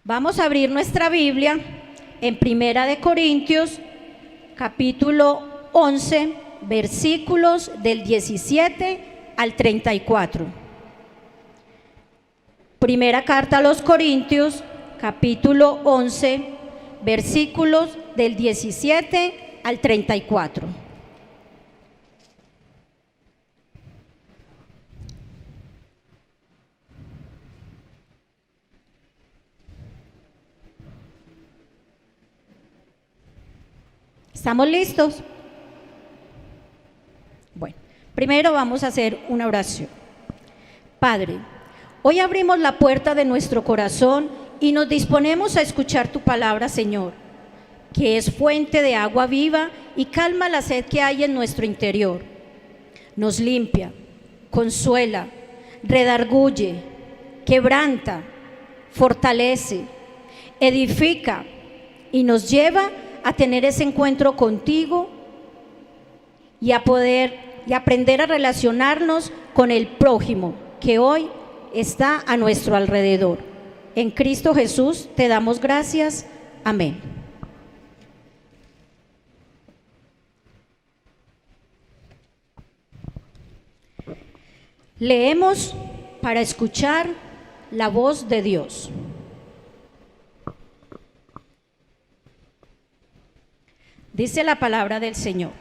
Vamos a abrir nuestra Biblia en Primera de Corintios, capítulo 11, versículos del 17 al 34. Primera carta a los Corintios, capítulo 11, versículos del 17 al 34. ¿Estamos listos? Bueno, primero vamos a hacer una oración. Padre, hoy abrimos la puerta de nuestro corazón y nos disponemos a escuchar tu palabra, Señor, que es fuente de agua viva y calma la sed que hay en nuestro interior. Nos limpia, consuela, redarguye, quebranta, fortalece, edifica y nos lleva a tener ese encuentro contigo y a poder y aprender a relacionarnos con el prójimo que hoy está a nuestro alrededor. En Cristo Jesús te damos gracias. Amén. Leemos para escuchar la voz de Dios. Dice la palabra del Señor: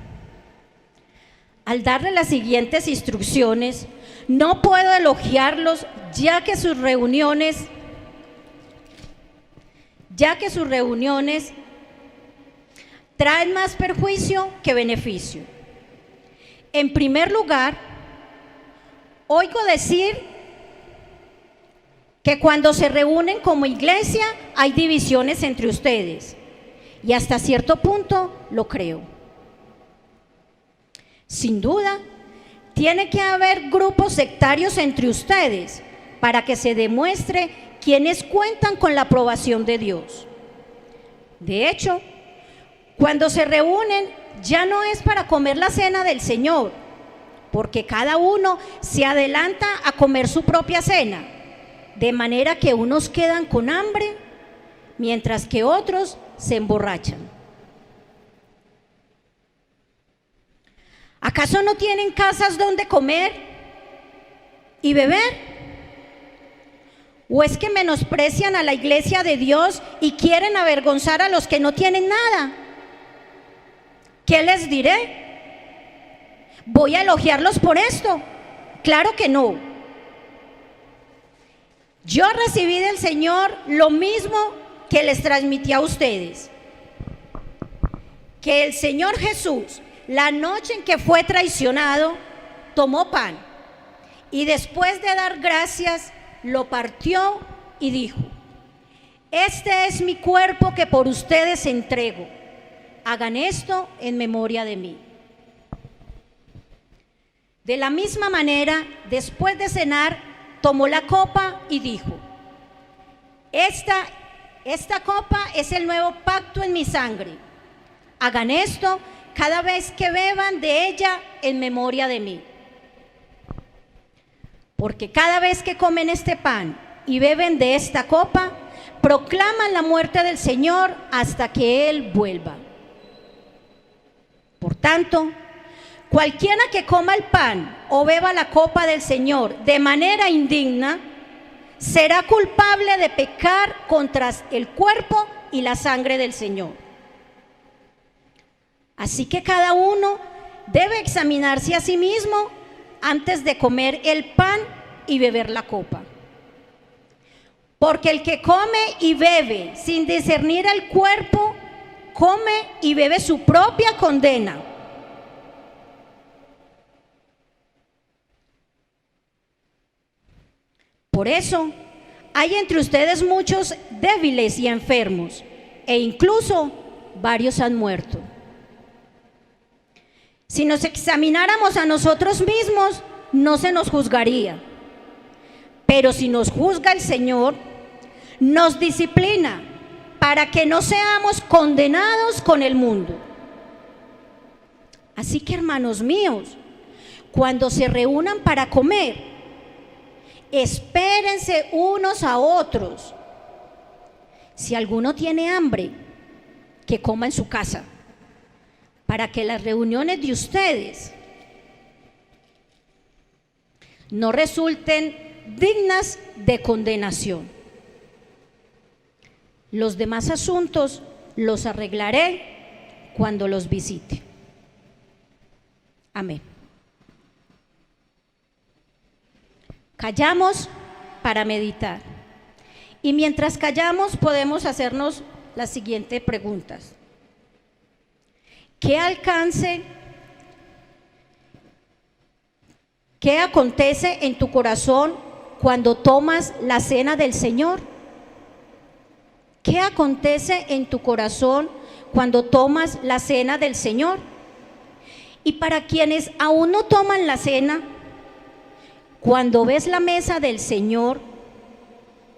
al darle las siguientes instrucciones, no puedo elogiarlos, ya que sus reuniones traen más perjuicio que beneficio. En primer lugar, oigo decir que cuando se reúnen como iglesia hay divisiones entre ustedes. Y hasta cierto punto lo creo. Sin duda, tiene que haber grupos sectarios entre ustedes para que se demuestre quiénes cuentan con la aprobación de Dios. De hecho, cuando se reúnen ya no es para comer la cena del Señor, porque cada uno se adelanta a comer su propia cena, de manera que unos quedan con hambre, mientras que otros se emborrachan. ¿Acaso no tienen casas donde comer y beber? ¿O es que menosprecian a la iglesia de Dios y quieren avergonzar a los que no tienen nada? ¿Qué les diré? ¿Voy a elogiarlos por esto? Claro que no. Yo recibí del Señor lo mismo que les transmití a ustedes, que el Señor Jesús, la noche en que fue traicionado, tomó pan y después de dar gracias, lo partió y dijo: este es mi cuerpo que por ustedes entrego, hagan esto en memoria de mí. De la misma manera, después de cenar, tomó la copa y dijo: esta copa es el nuevo pacto en mi sangre. Hagan esto cada vez que beban de ella en memoria de mí. Porque cada vez que comen este pan y beben de esta copa, proclaman la muerte del Señor hasta que Él vuelva. Por tanto, cualquiera que coma el pan o beba la copa del Señor de manera indigna, será culpable de pecar contra el cuerpo y la sangre del Señor. Así que cada uno debe examinarse a sí mismo antes de comer el pan y beber la copa. Porque el que come y bebe sin discernir el cuerpo, come y bebe su propia condena. Por eso, hay entre ustedes muchos débiles y enfermos, e incluso varios han muerto. Si nos examináramos a nosotros mismos, no se nos juzgaría. Pero si nos juzga el Señor, nos disciplina para que no seamos condenados con el mundo. Así que, hermanos míos, cuando se reúnan para comer, espérense unos a otros. Si alguno tiene hambre, que coma en su casa, para que las reuniones de ustedes no resulten dignas de condenación. Los demás asuntos los arreglaré cuando los visite. Amén. Callamos para meditar. Y mientras callamos podemos hacernos las siguientes preguntas. ¿Qué acontece en tu corazón cuando tomas la cena del Señor? ¿Qué acontece en tu corazón cuando tomas la cena del Señor? Y para quienes aún no toman la cena, cuando ves la mesa del Señor,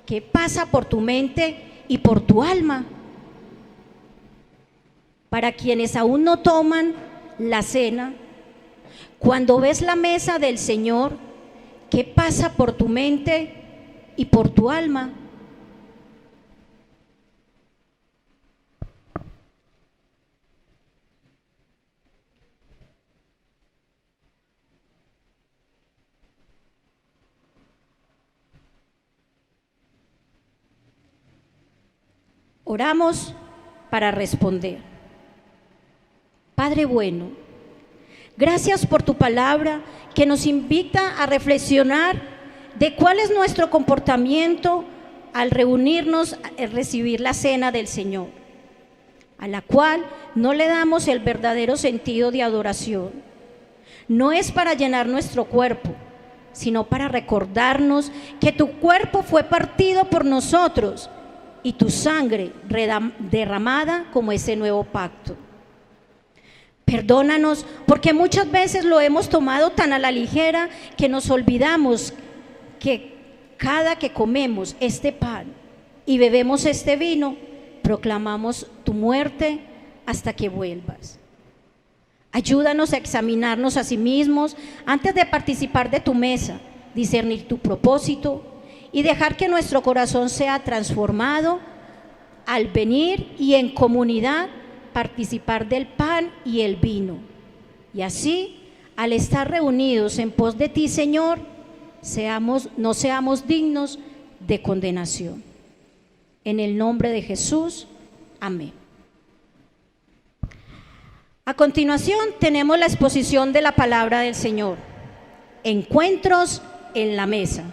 ¿qué pasa por tu mente y por tu alma? Para quienes aún no toman la cena, cuando ves la mesa del Señor, ¿qué pasa por tu mente y por tu alma? Oramos para responder. Padre bueno, gracias por tu palabra que nos invita a reflexionar de cuál es nuestro comportamiento al reunirnos a recibir la cena del Señor, a la cual no le damos el verdadero sentido de adoración. No es para llenar nuestro cuerpo, sino para recordarnos que tu cuerpo fue partido por nosotros y tu sangre derramada como ese nuevo pacto. Perdónanos porque muchas veces lo hemos tomado tan a la ligera que nos olvidamos que cada que comemos este pan y bebemos este vino, proclamamos tu muerte hasta que vuelvas. Ayúdanos a examinarnos a sí mismos antes de participar de tu mesa, discernir tu propósito y dejar que nuestro corazón sea transformado al venir y en comunidad participar del pan y el vino. Y así, al estar reunidos en pos de ti, Señor, no seamos dignos de condenación. En el nombre de Jesús, amén. A continuación tenemos la exposición de la palabra del Señor. Encuentros en la mesa,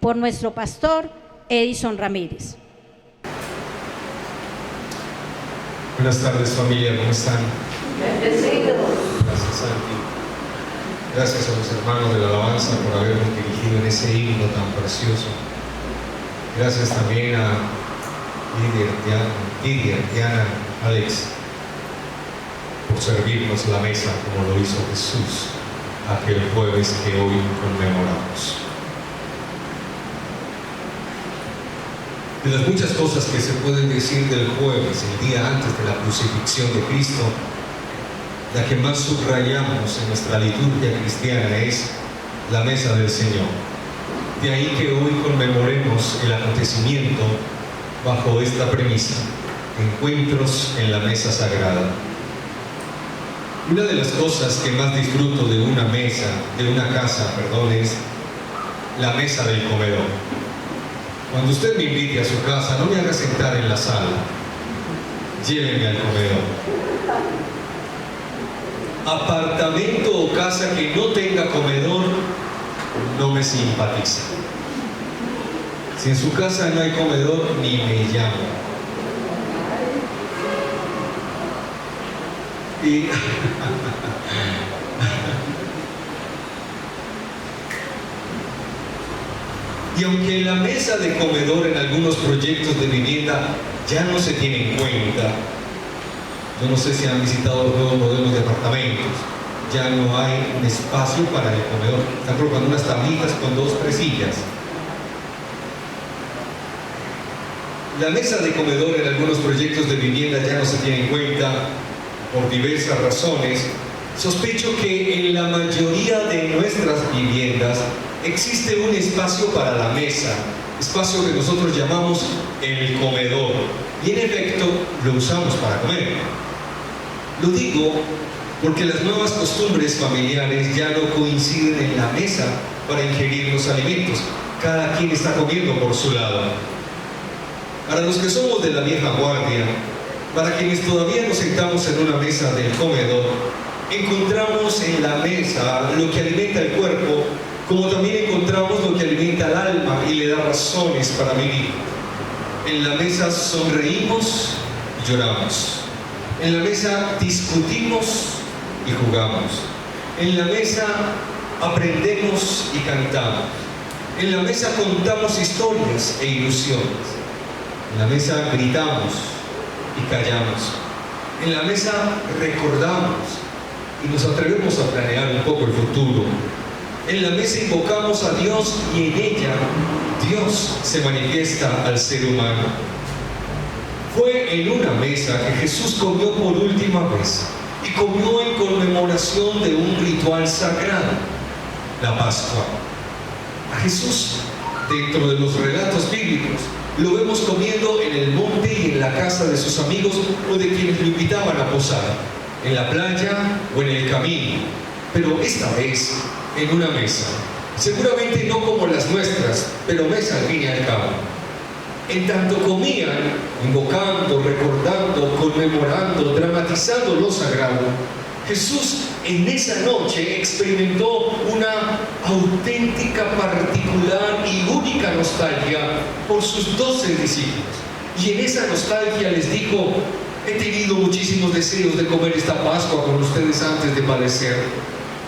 por nuestro pastor Edison Ramírez. Buenas tardes, familia, ¿cómo están? Bendecidos. Gracias, Santi. Gracias a los hermanos de la alabanza por habernos dirigido en ese himno tan precioso. Gracias también a Lidia, Diana, Alex, por servirnos la mesa como lo hizo Jesús aquel jueves que hoy conmemoramos. De las muchas cosas que se pueden decir del jueves, el día antes de la crucifixión de Cristo, la que más subrayamos en nuestra liturgia cristiana es la mesa del Señor. De ahí que hoy conmemoremos el acontecimiento bajo esta premisa: encuentros en la mesa sagrada. Una de las cosas que más disfruto de una casa, es la mesa del comedor. Cuando usted me invite a su casa, no me haga sentar en la sala, lléveme al comedor. Apartamento o casa que no tenga comedor no me simpatiza. Si en su casa no hay comedor, ni me llamo. Y aunque en la mesa de comedor en algunos proyectos de vivienda ya no se tiene en cuenta, yo no sé si han visitado los nuevos modelos de apartamentos, ya no hay un espacio para el comedor, están colocando unas tablitas con 2-3 sillas. La mesa de comedor en algunos proyectos de vivienda ya no se tiene en cuenta por diversas razones. Sospecho que en la mayoría de nuestras viviendas existe un espacio para la mesa, espacio que nosotros llamamos el comedor, y en efecto lo usamos para comer. Lo digo porque las nuevas costumbres familiares ya no coinciden en la mesa para ingerir los alimentos. Cada quien está comiendo por su lado. Para los que somos de la vieja guardia, para quienes todavía nos sentamos en una mesa del comedor, encontramos en la mesa lo que alimenta el cuerpo, como también encontramos lo que alimenta el alma y le da razones para vivir. En la mesa sonreímos y lloramos. En la mesa discutimos y jugamos. En la mesa aprendemos y cantamos. En la mesa contamos historias e ilusiones. En la mesa gritamos y callamos. En la mesa recordamos y nos atrevemos a planear un poco el futuro. En la mesa invocamos a Dios y en ella Dios se manifiesta al ser humano. Fue en una mesa que Jesús comió por última vez y comió en conmemoración de un ritual sagrado, la Pascua. A Jesús, dentro de los relatos bíblicos, lo vemos comiendo en el monte y en la casa de sus amigos o de quienes lo invitaban a posar, en la playa o en el camino, pero esta vez en una mesa, seguramente no como las nuestras, pero mesa al fin y al cabo. En tanto comían, invocando, recordando, conmemorando, dramatizando lo sagrado, Jesús en esa noche experimentó una auténtica, particular y única nostalgia por sus 12 discípulos. Y en esa nostalgia les dijo: he tenido muchísimos deseos de comer esta Pascua con ustedes antes de padecer.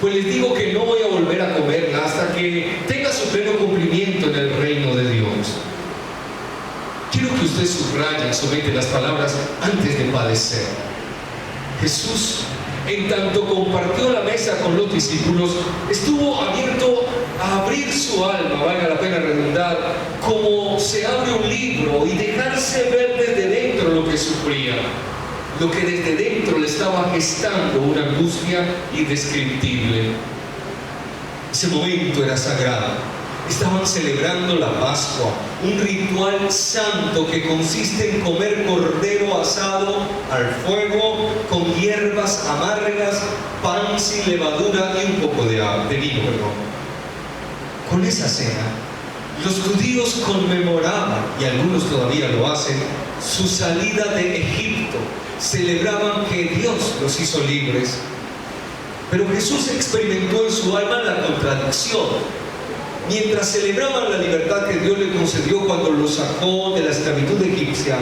Pues les digo que no voy a volver a comerla hasta que tenga su pleno cumplimiento en el reino de Dios. Quiero que usted subraye y somete las palabras antes de padecer. Jesús, en tanto compartió la mesa con los discípulos, estuvo abierto a abrir su alma, valga la pena redundar, como se abre un libro y dejarse ver desde dentro lo que sufría, lo que desde dentro le estaba gestando una angustia indescriptible. Ese momento era sagrado. Estaban celebrando la Pascua, un ritual santo que consiste en comer cordero asado al fuego con hierbas amargas, pan sin levadura y un poco de vino. Con esa cena, los judíos conmemoraban, y algunos todavía lo hacen, su salida de Egipto. Celebraban que Dios los hizo libres. Pero Jesús experimentó en su alma la contradicción. Mientras celebraban la libertad que Dios le concedió cuando los sacó de la esclavitud egipcia,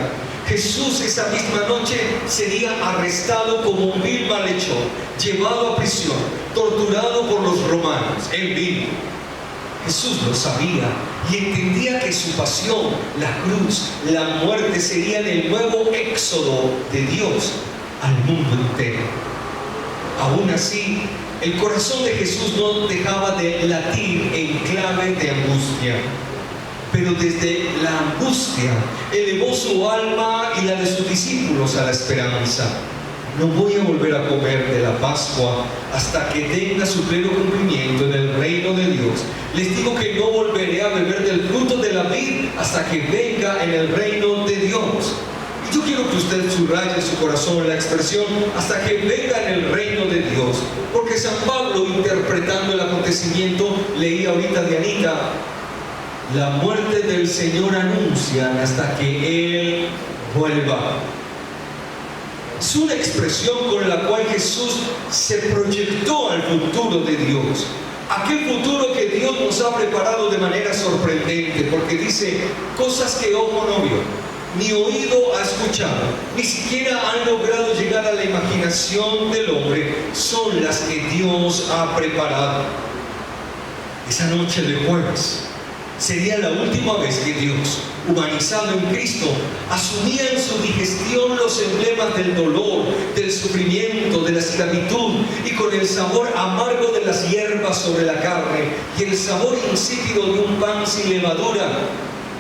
Jesús esa misma noche sería arrestado como un vil malhechor, llevado a prisión, torturado por los romanos. Él vino. Jesús lo sabía y entendía que su pasión, la cruz, la muerte serían el nuevo éxodo de Dios al mundo entero. Aún así, el corazón de Jesús no dejaba de latir en clave de angustia. Pero desde la angustia elevó su alma y la de sus discípulos a la esperanza. No voy a volver a comer de la Pascua hasta que tenga su pleno cumplimiento en el reino de Dios. Les digo que no volveré a beber del fruto de la vid hasta que venga en el reino de Dios. Y yo quiero que usted subraye en su corazón la expresión hasta que venga en el reino de Dios. Porque San Pablo, interpretando el acontecimiento, leía ahorita de Anita: la muerte del Señor anuncian hasta que Él vuelva. Es una expresión con la cual Jesús se proyectó al futuro de Dios. Aquel futuro que Dios nos ha preparado de manera sorprendente, porque dice cosas que ojo no vio, ni oído ha escuchado, ni siquiera han logrado llegar a la imaginación del hombre, son las que Dios ha preparado. Esa noche de jueves sería la última vez que Dios, humanizado en Cristo, asumía en su digestión los emblemas del dolor, del sufrimiento, de la esclavitud, y con el sabor amargo de las hierbas sobre la carne y el sabor insípido de un pan sin levadura,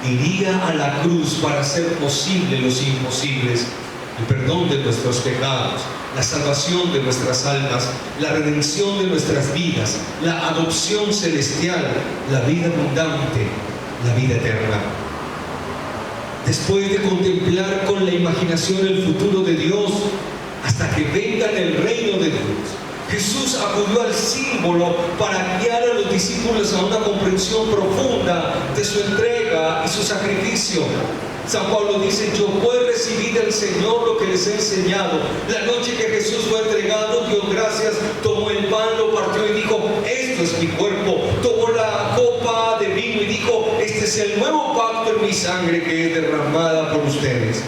iría a la cruz para hacer posible los imposibles: el perdón de nuestros pecados, la salvación de nuestras almas, la redención de nuestras vidas, la adopción celestial, la vida abundante, la vida eterna. después de contemplar con la imaginación el futuro de Dios, hasta que venga en el reino de Dios, Jesús acudió al símbolo para guiar a los discípulos a una comprensión profunda de su entrega y su sacrificio. San Pablo dice: yo pues recibí del Señor lo que les he enseñado. La noche que Jesús fue entregado, dio gracias, tomó el pan, lo partió y dijo: esto es mi cuerpo. Tomó la copa de vino y dijo: este es el nuevo pacto en mi sangre que es derramada por ustedes.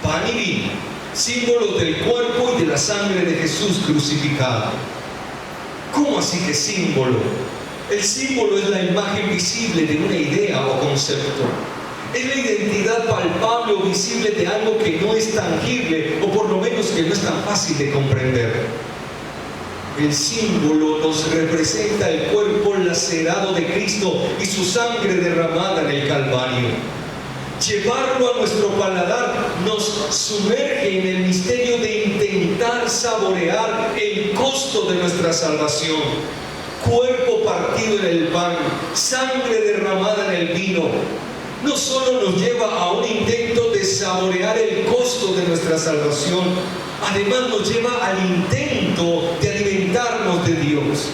Pan y vino, símbolos del cuerpo y de la sangre de Jesús crucificado. ¿Cómo así que símbolo? El símbolo es la imagen visible de una idea o concepto. Es la identidad palpable o visible de algo que no es tangible, o por lo menos que no es tan fácil de comprender. El símbolo nos representa el cuerpo lacerado de Cristo y su sangre derramada en el Calvario. Llevarlo a nuestro paladar nos sumerge en el misterio de intentar saborear el costo de nuestra salvación. Cuerpo partido en el pan, sangre derramada en el vino, no solo nos lleva a un intento de saborear el costo de nuestra salvación, además nos lleva al intento de alimentarnos de Dios.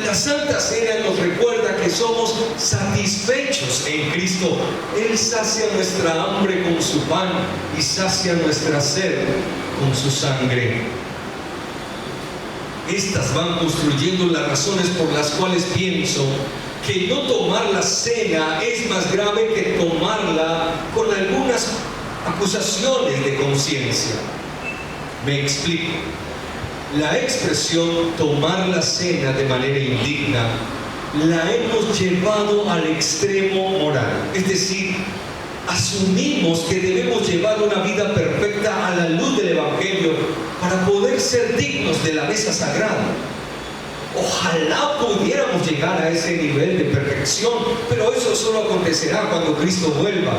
La Santa Cena nos recuerda que somos satisfechos en Cristo. Él sacia nuestra hambre con su pan y sacia nuestra sed con su sangre. Estas van construyendo las razones por las cuales pienso que no tomar la cena es más grave que tomarla con algunas acusaciones de conciencia. Me explico. La expresión tomar la cena de manera indigna la hemos llevado al extremo moral. Es decir, asumimos que debemos llevar una vida perfecta a la luz del Evangelio para poder ser dignos de la mesa sagrada. Ojalá pudiéramos llegar a ese nivel de perfección, pero eso solo acontecerá cuando Cristo vuelva.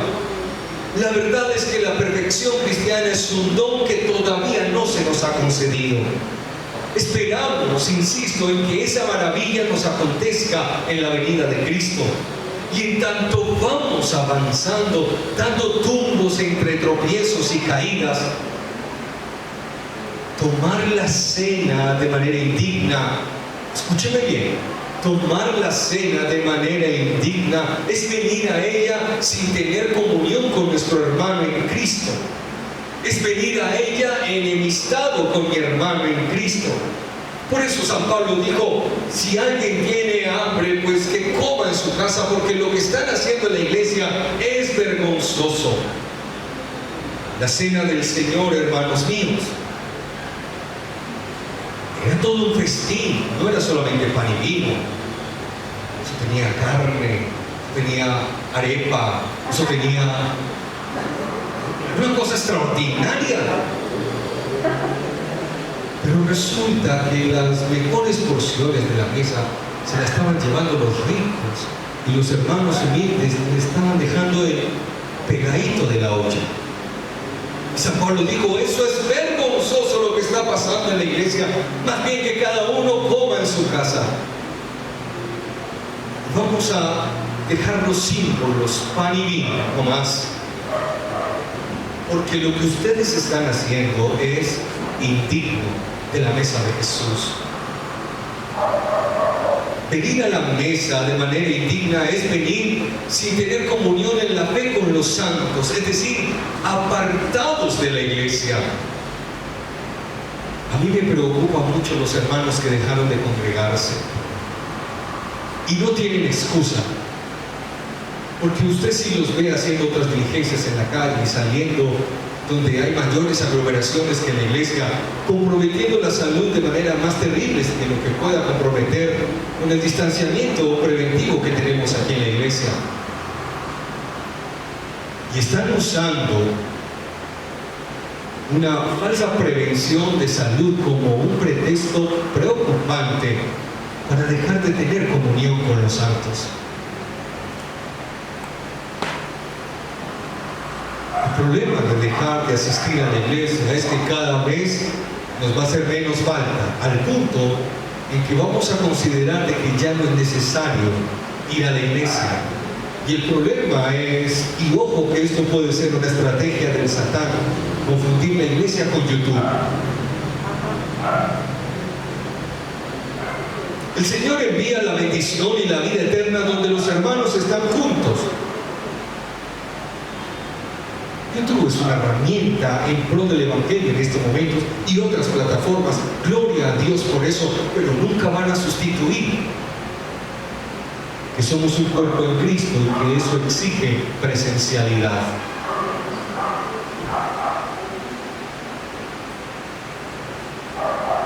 La verdad es que la perfección cristiana es un don que todavía no se nos ha concedido. Esperamos, insisto, en que esa maravilla nos acontezca en la venida de Cristo. Y en tanto vamos avanzando, dando tumbos entre tropiezos y caídas, tomar la cena de manera indigna, escúcheme bien, tomar la cena de manera indigna es venir a ella sin tener comunión con nuestro hermano en Cristo. Es venir a ella enemistado con mi hermano en Cristo. Por eso San Pablo dijo: si alguien tiene hambre, pues que coma en su casa, porque lo que están haciendo en la iglesia es vergonzoso. La cena del Señor, hermanos míos, era todo un festín, no era solamente pan y vino. Eso tenía carne, tenía arepa, eso tenía una cosa extraordinaria. Pero resulta que las mejores porciones de la mesa se la estaban llevando los ricos, y los hermanos humildes le estaban dejando el pegadito de la olla. Y San Pablo dijo: eso es vergonzoso lo que está pasando en la iglesia, más bien que cada uno coma en su casa. Vamos a dejar los símbolos, pan y vino, no más, porque lo que ustedes están haciendo es indigno de la mesa de Jesús. Venir a la mesa de manera indigna es venir sin tener comunión en la fe con los santos, es decir, apartados de la iglesia. A mí me preocupan mucho los hermanos que dejaron de congregarse y no tienen excusa, porque usted sí los ve haciendo otras diligencias en la calle, saliendo donde hay mayores aglomeraciones que en la iglesia, comprometiendo la salud de manera más terrible de lo que pueda comprometer con el distanciamiento preventivo que tenemos aquí en la iglesia. Y están usando una falsa prevención de salud como un pretexto preocupante para dejar de tener comunión con los santos. El problema de dejar de asistir a la iglesia es que cada vez nos va a hacer menos falta, al punto en que vamos a considerar de que ya no es necesario ir a la iglesia. Y el problema es, y ojo que esto puede ser una estrategia del Satán, confundir la iglesia con YouTube. El Señor envía la bendición y la vida eterna donde los hermanos están juntos. YouTube es una herramienta en pro del Evangelio en este momento y otras plataformas. Gloria a Dios por eso, pero nunca van a sustituir que somos un cuerpo en Cristo y que eso exige presencialidad.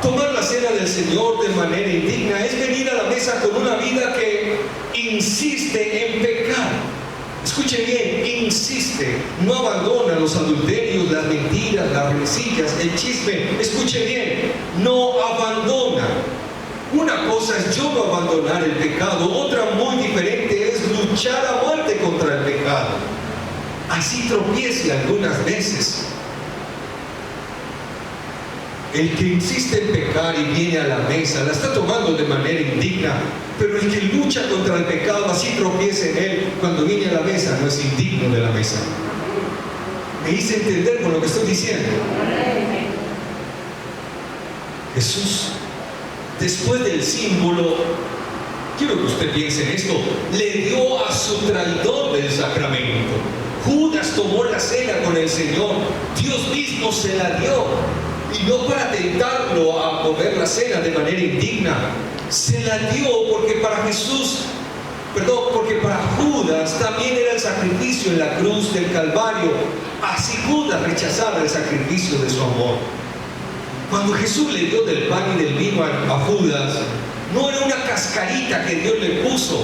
Tomar la cena del Señor de manera indigna es venir a la mesa con una vida que insiste en pecar. Escuche bien, insiste, no abandona los adulterios, las mentiras, las rencillas, el chisme. Escuche bien, no abandona. Una cosa es yo no abandonar el pecado, otra muy diferente es luchar a muerte contra el pecado. Así tropiece algunas veces. El que insiste en pecar y viene a la mesa, la está tomando de manera indigna, pero el que lucha contra el pecado, así tropiece en él, cuando viene a la mesa, no es indigno de la mesa. ¿Me hice entender con lo que estoy diciendo? Jesús, después del símbolo, quiero que usted piense en esto, le dio a su traidor del sacramento. Judas tomó la cena con el Señor, Dios mismo se la dio. Y no para tentarlo a comer la cena de manera indigna, se la dio porque para porque para Judas también era el sacrificio en la cruz del Calvario. Así Judas rechazaba el sacrificio de su amor. Cuando Jesús le dio del pan y del vino a Judas, no era una cascarita que Dios le puso,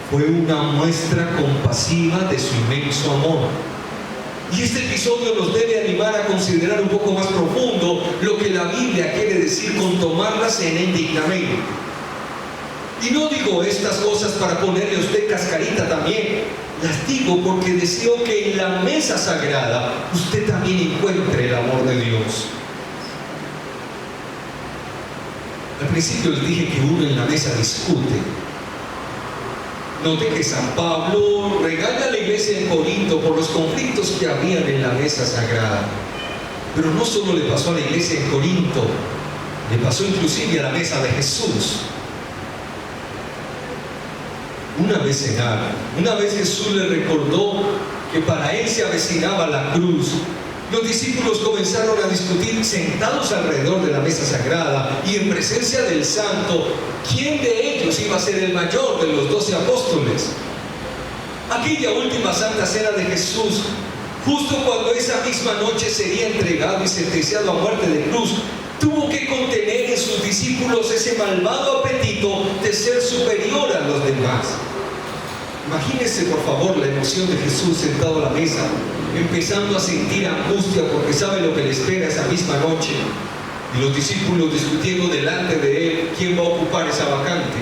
fue una muestra compasiva de su inmenso amor. Y este episodio nos debe animar a considerar un poco más profundo lo que la Biblia quiere decir con tomar la cena indignamente. Y no digo estas cosas para ponerle a usted cascarita también, las digo porque deseo que en la mesa sagrada usted también encuentre el amor de Dios. Al principio les dije que uno en la mesa discute. Note que San Pablo regaña a la iglesia en Corinto por los conflictos que habían en la mesa sagrada. Pero no solo le pasó a la iglesia en Corinto, le pasó inclusive a la mesa de Jesús. Una vez Jesús le recordó que para él se avecinaba la cruz. Los discípulos comenzaron a discutir sentados alrededor de la mesa sagrada y en presencia del santo, ¿quién de ellos iba a ser el mayor de los 12 apóstoles? Aquella última santa cena de Jesús, justo cuando esa misma noche sería entregado y sentenciado a muerte de cruz, tuvo que contener en sus discípulos ese malvado apetito de ser superior a los demás. Imagínense por favor la emoción de Jesús sentado a la mesa, empezando a sentir angustia porque sabe lo que le espera esa misma noche, y los discípulos discutiendo delante de él quién va a ocupar esa vacante,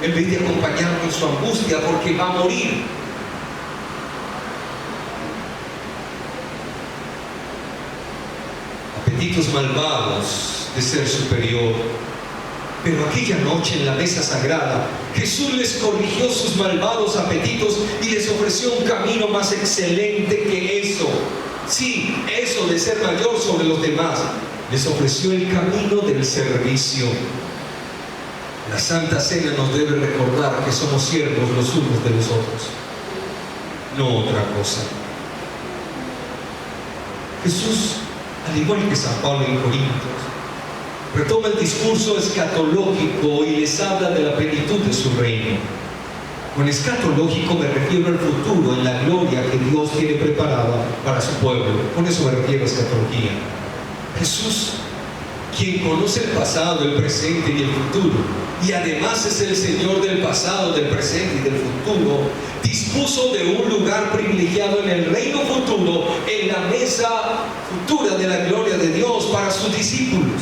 en vez de acompañarlo en su angustia porque va a morir. Apetitos malvados de ser superior. Pero aquella noche en la mesa sagrada, Jesús les corrigió sus malvados apetitos y les ofreció un camino más excelente que eso. Sí, eso de ser mayor sobre los demás. Les ofreció el camino del servicio. La Santa Cena nos debe recordar que somos siervos los unos de los otros, no otra cosa. Jesús, al igual que San Pablo en Corintios, retoma el discurso escatológico y les habla de la plenitud de su reino. Con escatológico me refiero al futuro, en la gloria que Dios tiene preparada para su pueblo. Con eso me refiero a escatología. Jesús, quien conoce el pasado, el presente y el futuro, y además es el Señor del pasado, del presente y del futuro, dispuso de un lugar privilegiado en el reino futuro, en la mesa futura de la gloria de Dios para sus discípulos.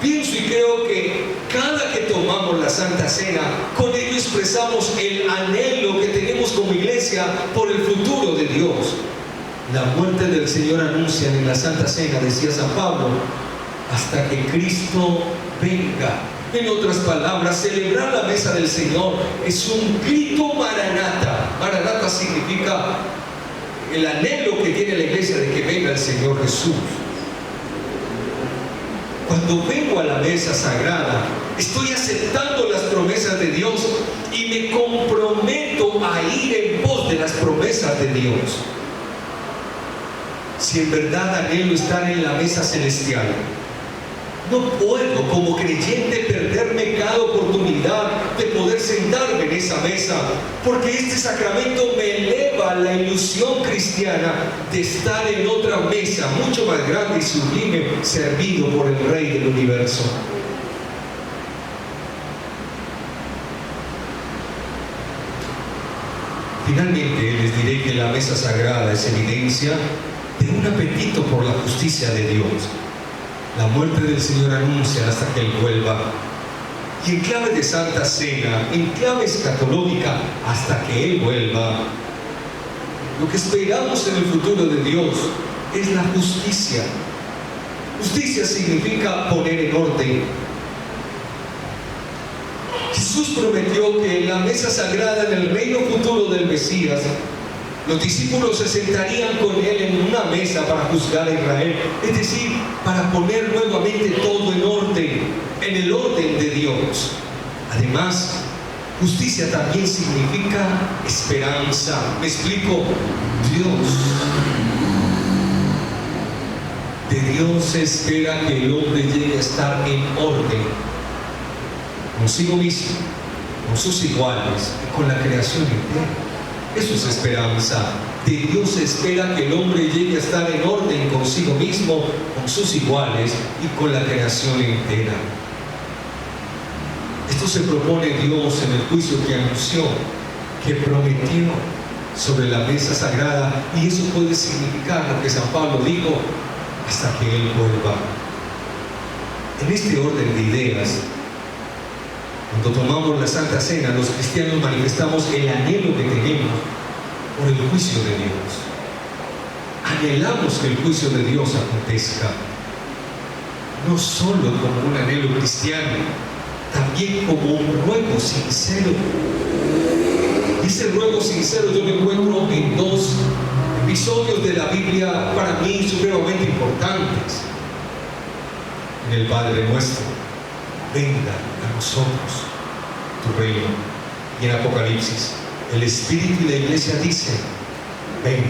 Pienso y creo que cada que tomamos la Santa Cena, con ello expresamos el anhelo que tenemos como iglesia por el futuro de Dios. La muerte del Señor anuncia en la Santa Cena, decía San Pablo, hasta que Cristo venga. En otras palabras, celebrar la mesa del Señor es un grito maranata. Maranata significa el anhelo que tiene la iglesia de que venga el Señor Jesús. Cuando vengo a la mesa sagrada, estoy aceptando las promesas de Dios y me comprometo a ir en pos de las promesas de Dios. Si en verdad anhelo estar en la mesa celestial, no puedo como creyente perderme cada oportunidad de poder sentarme en esa mesa, porque este sacramento me eleva a la ilusión cristiana de estar en otra mesa mucho más grande y sublime, servido por el Rey del universo. Finalmente les diré que la mesa sagrada es evidencia de un apetito por la justicia de Dios. La muerte del Señor anuncia hasta que Él vuelva. Y en clave de Santa Cena, en clave escatológica, hasta que Él vuelva, lo que esperamos en el futuro de Dios es la justicia. Justicia significa poner en orden. Jesús prometió que en la mesa sagrada, en el reino futuro del Mesías, los discípulos se sentarían con Él en una mesa para juzgar a Israel, es decir, para poner nuevamente todo en orden, en el orden de Dios. Además, justicia también significa esperanza. Me explico. De Dios se espera que el hombre llegue a estar en orden consigo mismo, con sus iguales y con la creación entera. Eso es esperanza. De Dios se espera que el hombre llegue a estar en orden consigo mismo, con sus iguales y con la creación entera. Esto se propone Dios en el juicio que anunció, que prometió sobre la mesa sagrada, y eso puede significar lo que San Pablo dijo, hasta que Él vuelva. En este orden de ideas, cuando tomamos la Santa Cena, los cristianos manifestamos el anhelo que tenemos por el juicio de Dios. Anhelamos que el juicio de Dios acontezca, no solo como un anhelo cristiano, también como un ruego sincero. Y ese ruego sincero yo lo encuentro en dos episodios de la Biblia para mí supremamente importantes. En el Padre Nuestro: venga a nosotros tu reino. Y en Apocalipsis, el Espíritu y la Iglesia dicen: ven,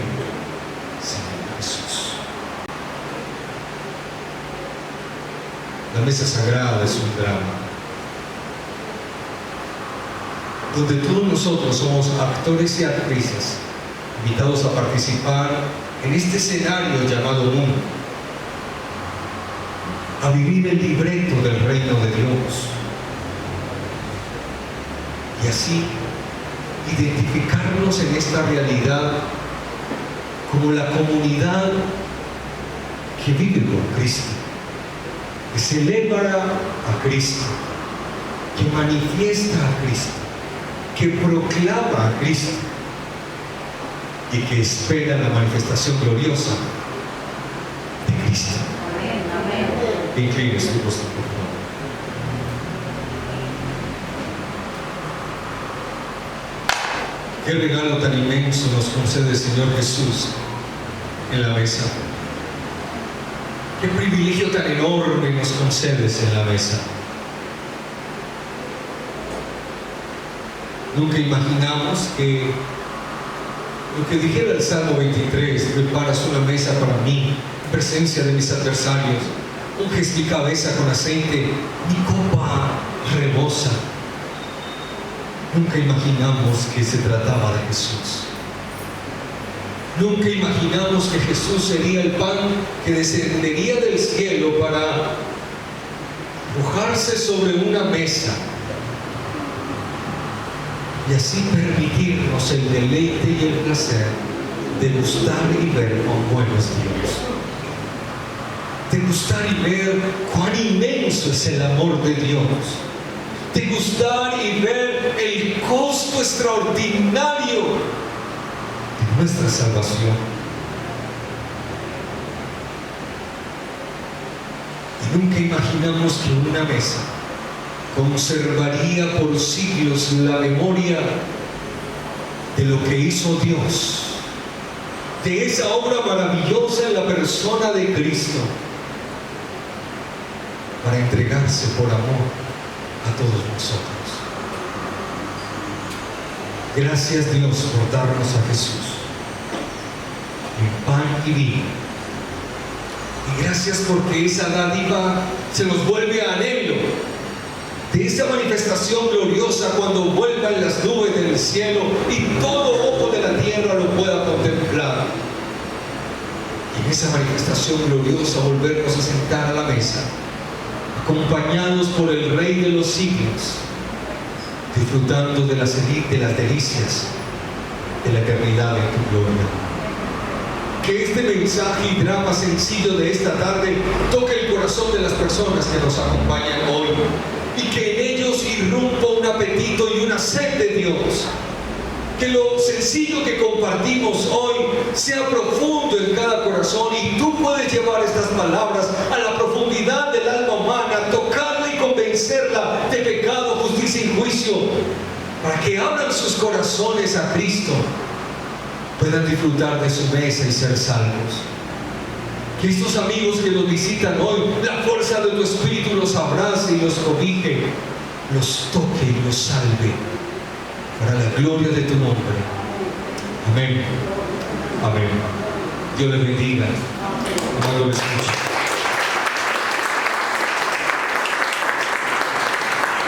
Señor Jesús. La mesa sagrada es un drama donde todos nosotros somos actores y actrices invitados a participar en este escenario llamado mundo, a vivir el libreto del reino de Dios y así identificarnos en esta realidad como la comunidad que vive con Cristo, que celebra a Cristo, que manifiesta a Cristo, que proclama a Cristo y que espera la manifestación gloriosa de Cristo. Amén. Incline su rostro, por favor. Qué regalo tan inmenso nos concede el Señor Jesús en la mesa. Qué privilegio tan enorme nos concedes en la mesa. Nunca imaginamos que lo que dijera el Salmo 23: preparas una mesa para mí, en presencia de mis adversarios, unges mi cabeza con aceite, mi copa rebosa. Nunca imaginamos que se trataba de Jesús. Nunca imaginamos que Jesús sería el pan que descendería del cielo para arrojarse sobre una mesa y así permitirnos el deleite y el placer de gustar y ver cuán bueno es Dios, de gustar y ver cuán inmenso es el amor de Dios, de gustar y ver el costo extraordinario de nuestra salvación. Y nunca imaginamos que una mesa conservaría por siglos la memoria de lo que hizo Dios, de esa obra maravillosa en la persona de Cristo, para entregarse por amor a todos nosotros. Gracias, Dios, por darnos a Jesús en pan y vino. Y gracias porque esa dádiva se nos vuelve a anhelo de esa manifestación gloriosa cuando vuelvan las nubes del cielo y todo ojo de la tierra lo pueda contemplar. Y en esa manifestación gloriosa volvernos a sentar a la mesa, acompañados por el Rey de los siglos, disfrutando de las delicias de la eternidad en tu gloria. Que este mensaje y drama sencillo de esta tarde toque el corazón de las personas que nos acompañan hoy, y que en ellos irrumpa un apetito y una sed de Dios. Que lo sencillo que compartimos hoy sea profundo en cada corazón, y tú puedes llevar estas palabras a la profundidad del alma humana, tocarla y convencerla de pecado, justicia y juicio, para que abran sus corazones a Cristo, puedan disfrutar de su mesa y ser salvos. Que estos amigos que nos visitan hoy, la fuerza de tu Espíritu los abrace y los cobije, los toque y los salve, para la gloria de tu nombre. Amén. Amén. Dios les bendiga. Amado, les escucho.